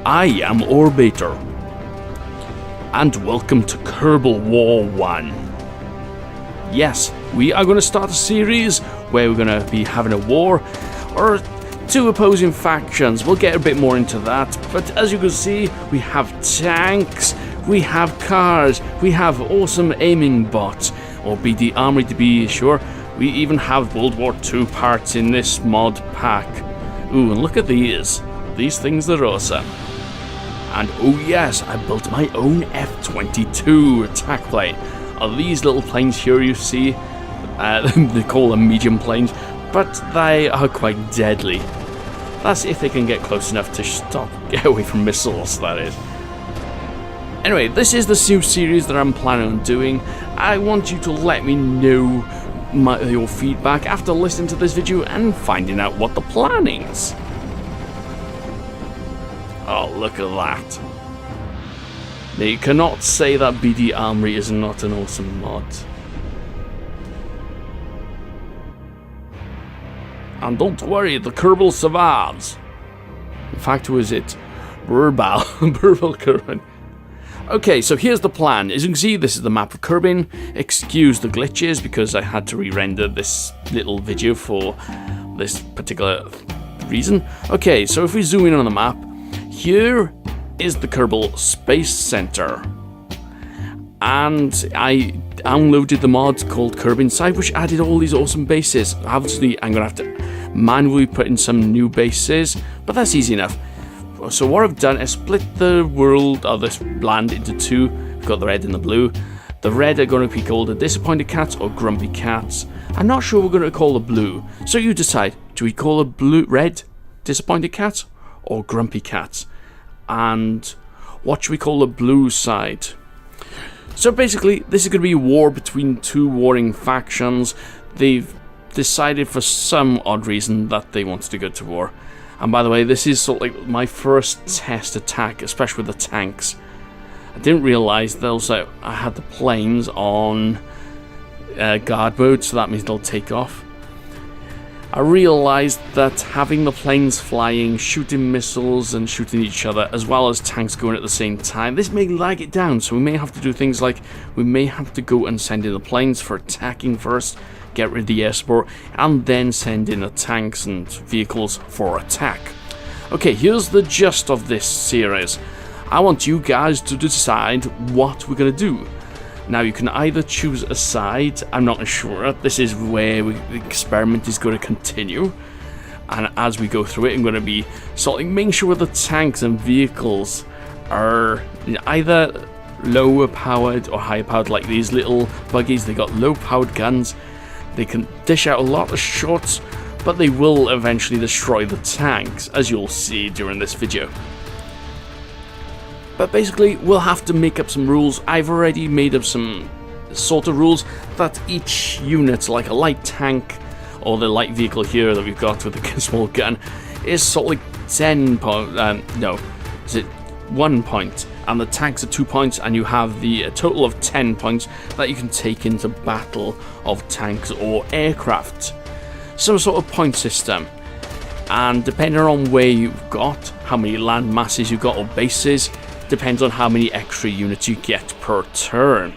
I am Orbiter, and welcome to Kerbal War 1. Yes, we are going to start a series where we're going to be having a war, or two opposing factions. We'll get a bit more into that, but as you can see, we have tanks, we have cars, we have awesome aiming bots, or BD Armory to be sure. We even have World War II parts in this mod pack. Ooh, and look at these. These things are awesome. And oh yes, I built my own F-22 attack plane. These little planes here you see, they call them medium planes, but they are quite deadly. That's if they can get close enough to get away from missiles, that is. Anyway, this is the new series that I'm planning on doing. I want you to let me know your feedback after listening to this video and finding out what the plan is. Oh, look at that. Now, you cannot say that BD Armory is not an awesome mod. And don't worry, the Kerbal survives. In fact, who is it? Kerbal. Kerbal. Okay, so here's the plan. As you can see, this is the map of Kerbin. Excuse the glitches because I had to re-render this little video for this particular reason. Okay, so if we zoom in on the map, here is the Kerbal Space Center. And I downloaded the mod called Kerb Inside, which added all these awesome bases. Obviously, I'm going to have to manually put in some new bases, but that's easy enough. So what I've done is split the world, or this land, into two. We've got the red and the blue. The red are going to be called the Disappointed Cats or Grumpy Cats. I'm not sure we're going to call the blue. So you decide, do we call the red Disappointed Cats or Grumpy Cats? And what should we call the blue side? So basically, this is going to be a war between two warring factions. They've decided for some odd reason that they wanted to go to war. And by the way, this is sort of like my first test attack, especially with the tanks. I didn't realise that I had the planes on guard mode, so that means they'll take off. I realised that having the planes flying, shooting missiles and shooting each other, as well as tanks going at the same time, this may lag it down, so we may have to do things like, we may have to go and send in the planes for attacking first, get rid of the air support, and then send in the tanks and vehicles for attack. Okay, here's the gist of this series. I want you guys to decide what we're going to do. Now, you can either choose a side, I'm not sure. This is where the experiment is going to continue. And as we go through it, I'm going to be sort of making sure the tanks and vehicles are either lower powered or higher powered, like these little buggies. They got low powered guns. They can dish out a lot of shots, but they will eventually destroy the tanks, as you'll see during this video. But basically, we'll have to make up some rules. I've already made up some sort of rules that each unit, like a light tank or the light vehicle here that we've got with a small gun, is sort of like 10 points. No, is it 1 point? And the tanks are 2 points, and you have a total of 10 points that you can take into battle of tanks or aircraft. Some sort of point system. And depending on where you've got, how many land masses you've got or bases, depends on how many extra units you get per turn.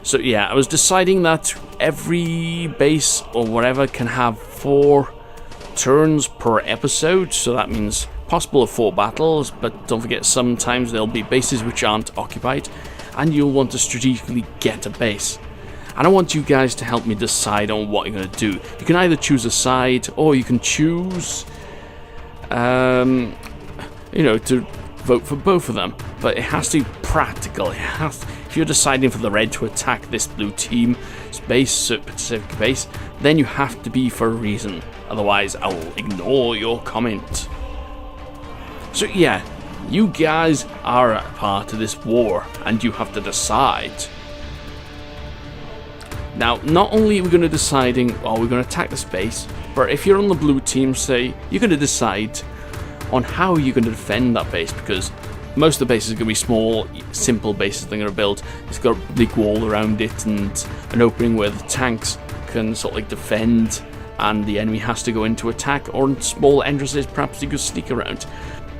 So yeah, I was deciding that every base or whatever can have 4 turns per episode, so that means possible of 4 battles, but don't forget sometimes there'll be bases which aren't occupied, and you'll want to strategically get a base. And I want you guys to help me decide on what you're going to do. You can either choose a side, or you can choose, to vote for both of them, but it has to be practical. If you're deciding for the red to attack this blue team base, specific base, then you have to be for a reason. Otherwise, I will ignore your comment. So yeah, you guys are a part of this war, and you have to decide. Now, not only are we going to deciding, we're going to attack this base, but if you're on the blue team, say, you're going to decide on how you're going to defend that base, because most of the bases are going to be small, simple bases they're going to build. It's got a big wall around it and an opening where the tanks can sort of like defend and the enemy has to go into attack, or in small entrances perhaps you could sneak around.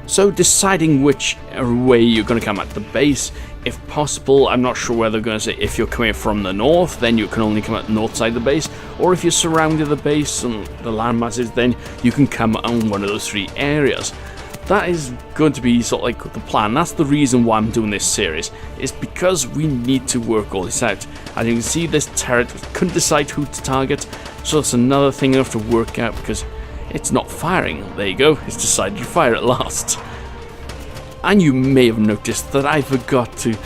So deciding which way you're going to come at the base, if possible. I'm not sure whether they're going to say if you're coming from the north, then you can only come at the north side of the base, or if you're surrounding the base and the land masses, then you can come on one of those 3 areas. That is going to be sort of like the plan. That's the reason why I'm doing this series. It's because we need to work all this out. As you can see, this turret couldn't decide who to target, so that's another thing I have to work out because it's not firing. There you go, it's decided to fire at last. And you may have noticed that I forgot to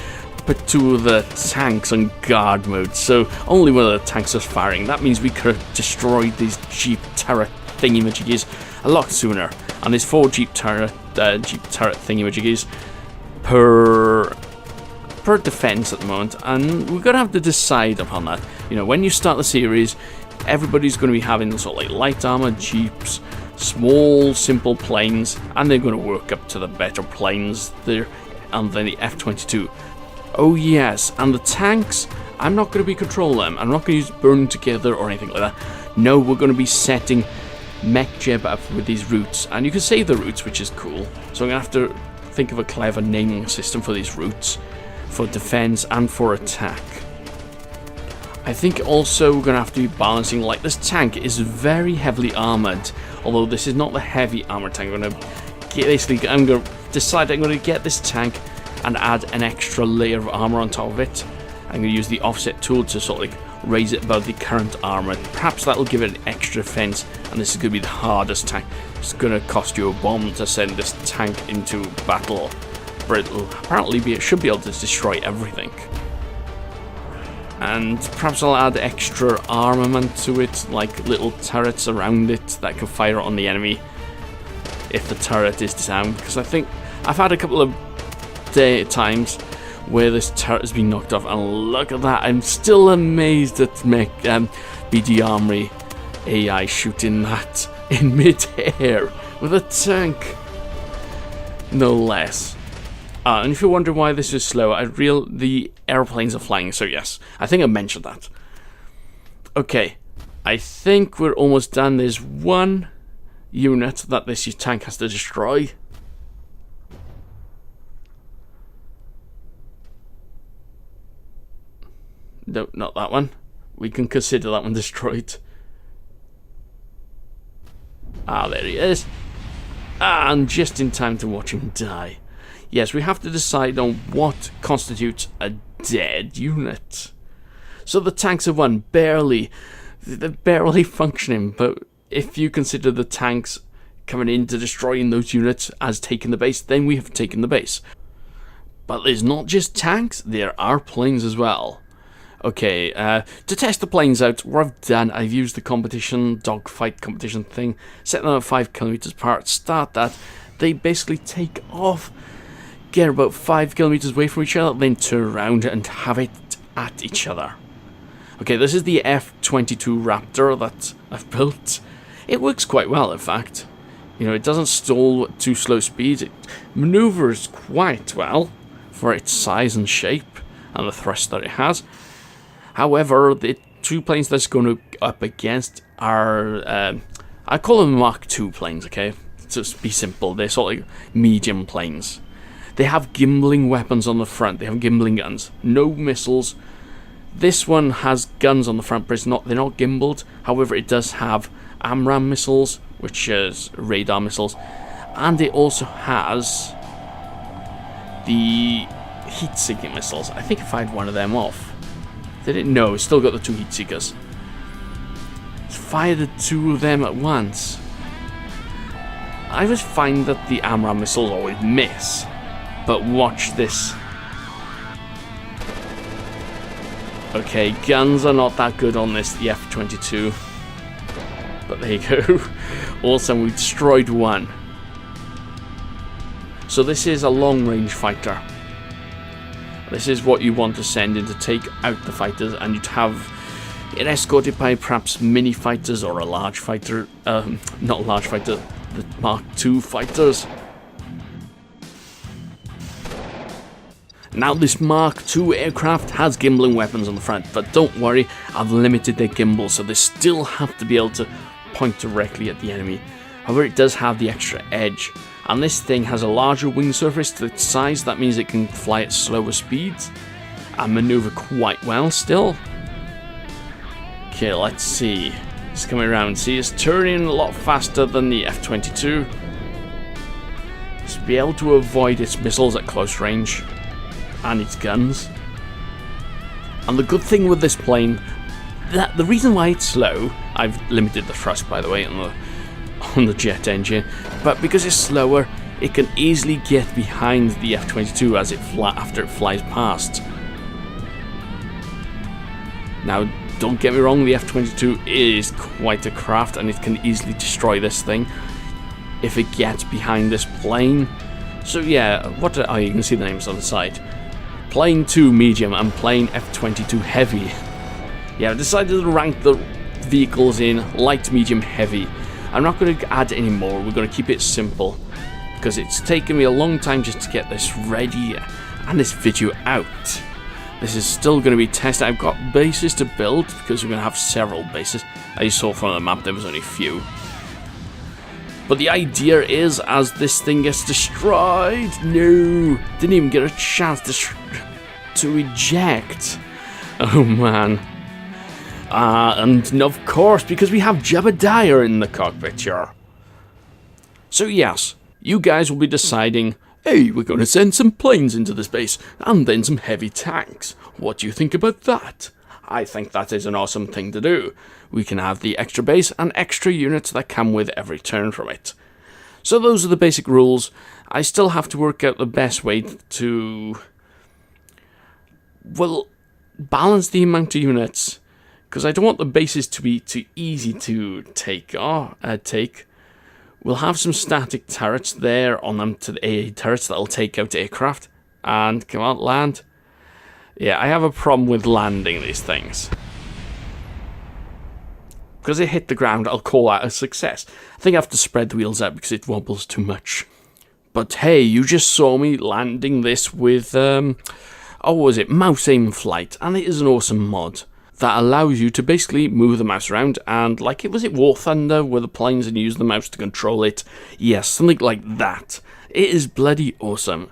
put 2 of the tanks on guard mode, so only one of the tanks was firing. That means we could have destroyed these Jeep turret thingy-majiggies a lot sooner. And there's 4 Jeep turret thingy-majiggies per defense at the moment, and we're going to have to decide upon that. You know, when you start the series, everybody's going to be having sort of like light armor Jeeps, small simple planes, and they're going to work up to the better planes there, and then the F-22. Oh yes, and the tanks, I'm not going to be controlling them. I'm not going to use burn together or anything like that. No, we're going to be setting mech jib up with these routes, and you can save the routes, which is cool. So I'm going to have to think of a clever naming system for these routes, for defense and for attack. I think also we're going to have to be balancing, like this tank is very heavily armored, although this is not the heavy armor tank. I'm going to decide I'm going to get this tank and add an extra layer of armor on top of it. I'm going to use the offset tool to sort of like raise it above the current armor. Perhaps that'll give it an extra defense, and this is going to be the hardest tank. It's going to cost you a bomb to send this tank into battle, but it should be able to destroy everything. And perhaps I'll add extra armament to it, like little turrets around it that can fire on the enemy if the turret is disarmed, because I think I've had a couple of times where this turret has been knocked off, and look at that, I'm still amazed at BD Armory AI shooting that in mid-air with a tank, no less. And if you're wondering why this is slow, the airplanes are flying, so yes, I think I mentioned that. Okay, I think we're almost done. There's 1 unit that this tank has to destroy. No, not that one. We can consider that one destroyed. Ah, there he is. Ah, and just in time to watch him die. Yes, we have to decide on what constitutes a dead unit. So the tanks have won, they're barely functioning, but if you consider the tanks coming in to destroying those units as taking the base, then we have taken the base. But there's not just tanks, there are planes as well. Okay, to test the planes out, what I've done, I've used the competition, dogfight competition thing, set them at 5 kilometers apart, start that, they basically take off, get about 5 kilometers away from each other, then turn around and have it at each other. Okay, this is the F-22 Raptor that I've built. It works quite well, in fact. You know, it doesn't stall at too slow speeds, it maneuvers quite well for its size and shape, and the thrust that it has. However, the 2 planes that's going to up against are, I call them Mark II planes, okay? To be simple, they're sort of like medium planes. They have gimbling weapons on the front, they have gimbling guns, no missiles. This one has guns on the front, but they're not gimbaled. However, it does have AMRAAM missiles, which is radar missiles, and it also has the heat-seeking missiles. I think I fired one of them off. Did it? No, it's still got the 2 heat seekers. Let's fire the 2 of them at once. I always find that the AMRAAM missiles always miss, but watch this. Okay, guns are not that good on this, the F-22. But there you go. Awesome, we destroyed 1. So this is a long-range fighter. This is what you want to send in to take out the fighters, and you'd have it escorted by perhaps mini fighters or a large fighter, not a large fighter, the Mark II fighters. Now this Mark II aircraft has gimbling weapons on the front, but don't worry, I've limited their gimbal, so they still have to be able to point directly at the enemy. However, it does have the extra edge, And this thing has a larger wing surface to its size. That means it can fly at slower speeds and maneuver quite well still. Okay, let's see. It's coming around. See, it's turning a lot faster than the F-22. To be able to avoid its missiles at close range and its guns. And the good thing with this plane, that the reason why it's slow, I've limited the thrust by the way on the jet engine, but because it's slower, it can easily get behind the F-22 as after it flies past. Now, don't get me wrong, the F-22 is quite a craft and it can easily destroy this thing if it gets behind this plane. So yeah, oh, you can see the names on the side. Plane 2 medium and plane F-22 heavy. Yeah, I decided to rank the vehicles in light, medium, heavy. I'm not going to add any more, we're going to keep it simple, because it's taken me a long time just to get this ready and this video out. This is still going to be tested. I've got bases to build, because we're going to have several bases. As you saw from the map, there was only a few. But the idea is, as this thing gets destroyed, no, didn't even get a chance to eject. Oh man. And of course, because we have Jebediah in the cockpit here. So yes, you guys will be deciding, hey, we're going to send some planes into this base, and then some heavy tanks. What do you think about that? I think that is an awesome thing to do. We can have the extra base and extra units that come with every turn from it. So those are the basic rules. I still have to work out the best way to, well, balance the amount of units, because I don't want the bases to be too easy to take. We'll have some static turrets there on them, to the AA turrets that'll take out aircraft. And come on, land. Yeah, I have a problem with landing these things. Because it hit the ground, I'll call that a success. I think I have to spread the wheels out because it wobbles too much. But hey, you just saw me landing this with, what was it? Mouse aim flight. And it is an awesome mod that allows you to basically move the mouse around, and like was it War Thunder where the planes and you use the mouse to control it? Yes, something like that. It is bloody awesome.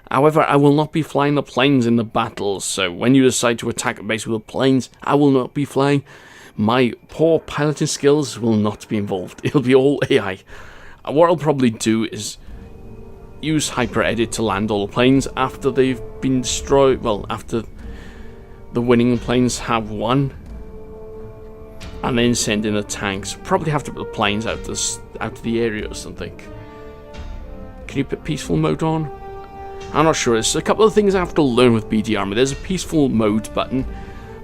However, I will not be flying the planes in the battles, so when you decide to attack a base with the planes, I will not be flying. My poor piloting skills will not be involved. It'll be all AI. What I'll probably do is use HyperEdit to land all the planes after they've been destroyed, well, after the winning planes have won, and then send in the tanks. Probably have to put the planes out of the area or something. Can you put peaceful mode on? I'm not sure. There's a couple of things I have to learn with BD Army. There's a peaceful mode button,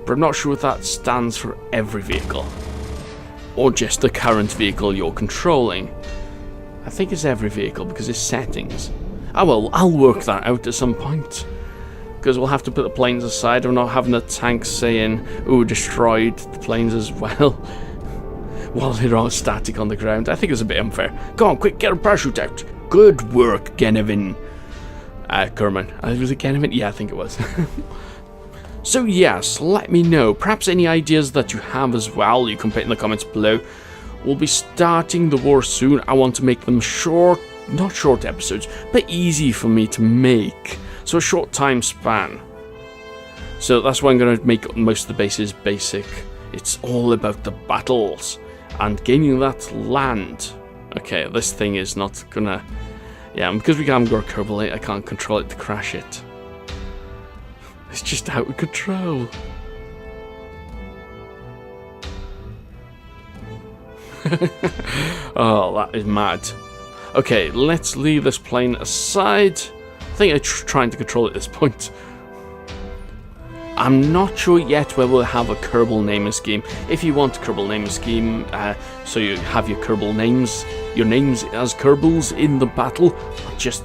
but I'm not sure if that stands for every vehicle, or just the current vehicle you're controlling. I think it's every vehicle because it's settings. Oh well, I'll work that out at some point, because we'll have to put the planes aside. I'm not having the tanks saying, ooh, destroyed the planes as well, while they're all static on the ground. I think it's a bit unfair. Go on, quick, get a parachute out. Good work, Genevin. Kerman. Was it Genevin? Yeah, I think it was. So yes, let me know. Perhaps any ideas that you have as well, you can put in the comments below. We'll be starting the war soon. I want to make them short, not short episodes, but easy for me to make. So a short time span. So that's why I'm going to make most of the bases basic. It's all about the battles and gaining that land. Okay, this thing is not gonna... Yeah, because we haven't got a Kerbal, I can't control it to crash it. It's just out of control. Oh, that is mad. Okay, let's leave this plane aside. I think I'm trying to control it at this point. I'm not sure yet whether we'll have a Kerbal naming scheme. If you want a Kerbal naming scheme, so you have your Kerbal names, your names as Kerbals in the battle, just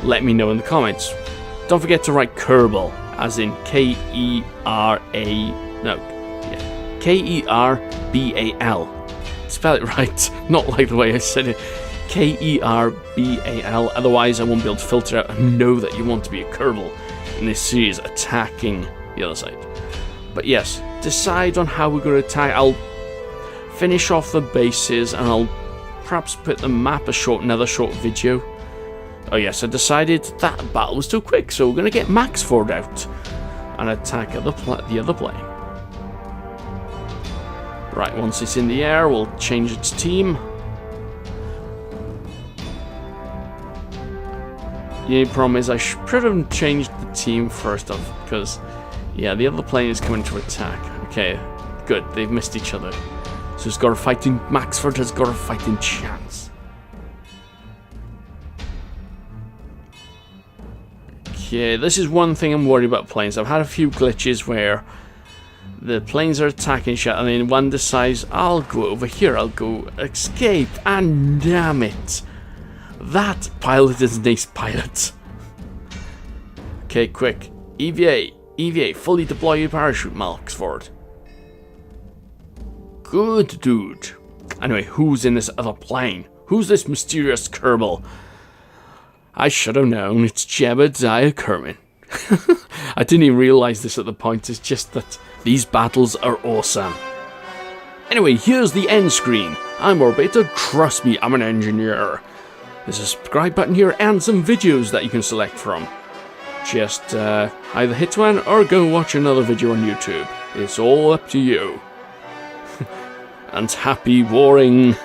let me know in the comments. Don't forget to write Kerbal, as in Kerbal. Spell it right, not like the way I said it. Kerbal, otherwise I won't be able to filter out and know that you want to be a Kerbal in this series attacking the other side. But yes, decide on how we're going to attack. I'll finish off the bases and I'll perhaps put the map another short video. Oh yes, I decided that battle was too quick, so we're going to get Maxford out and attack the other plane. Right, once it's in the air, we'll change its team. The only problem is I should have changed the team first off, because, yeah, the other plane is coming to attack. Okay, good, they've missed each other. So it's got a fighting, Maxford has got a fighting chance. Okay, this is one thing I'm worried about planes. I've had a few glitches where the planes are attacking shit, and then one decides, I'll go over here, I'll go escape, and damn it. That pilot is an ace pilot. Okay, quick. EVA, fully deploy your parachute, Maxford. Good dude. Anyway, who's in this other plane? Who's this mysterious Kerbal? I should have known, it's Jebediah Kerman. I didn't even realise this at the point, it's just that these battles are awesome. Anyway, here's the end screen. I'm Orbiter, trust me, I'm an engineer. There's a subscribe button here and some videos that you can select from. Just either hit one or go watch another video on YouTube. It's all up to you. And happy warring.